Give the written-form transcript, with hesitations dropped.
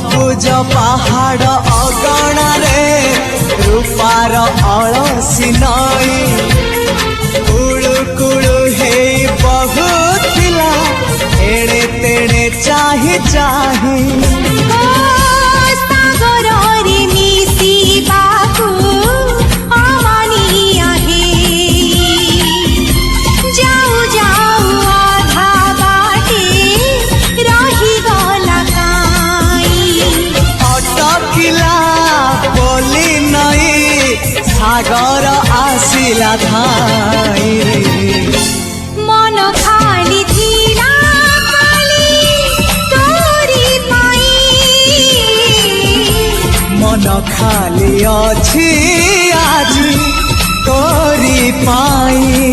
सबुज पहाड़ अगणारे रूपार अलसी नई कुळु कुळु हे बहुथिला एड़े तेड़े चाही चाही सागर आसिला धाई मन खाली थिला खाली तोरी पाई मन खाली अछि आज तोरी पाई।